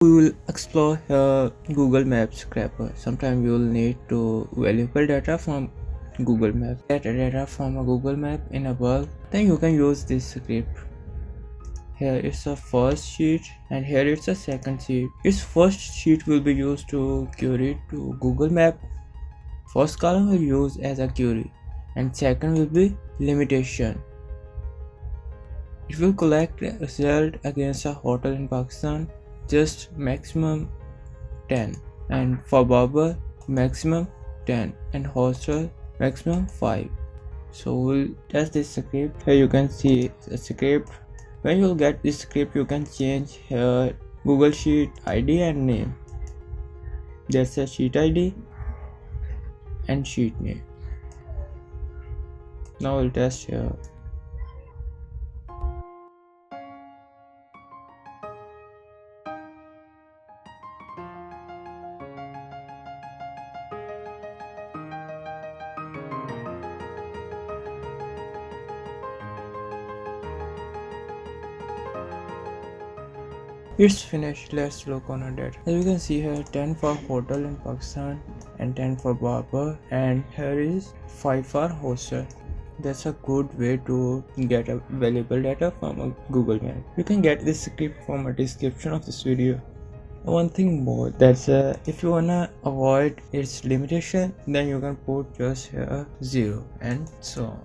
We will explore here Google Maps scraper. Sometimes you will need to valuable data from Google Maps. Get data from a Google Map in a bulk, then you can use this script. Here is the first sheet and here is the second sheet. Its first sheet will be used to query to Google Map. First column will use as a query and second will be limitation. It will collect a result against a hotel in Pakistan, just maximum 10, and for barber maximum 10 and hostel maximum 5. So we'll test this script. Here you can see the script. When you'll get this script, you can change here Google Sheet ID and name. That's a sheet ID and sheet name. Now we'll test here. It's finished. Let's look on our data. As you can see here, 10 for hotel in Pakistan and 10 for barber, and here is 5 for hostel. That's a good way to get a valuable data from a Google Map. You can get this script from a description of this video. One thing more, that's if you wanna avoid its limitation, then you can put just here 0 and so on.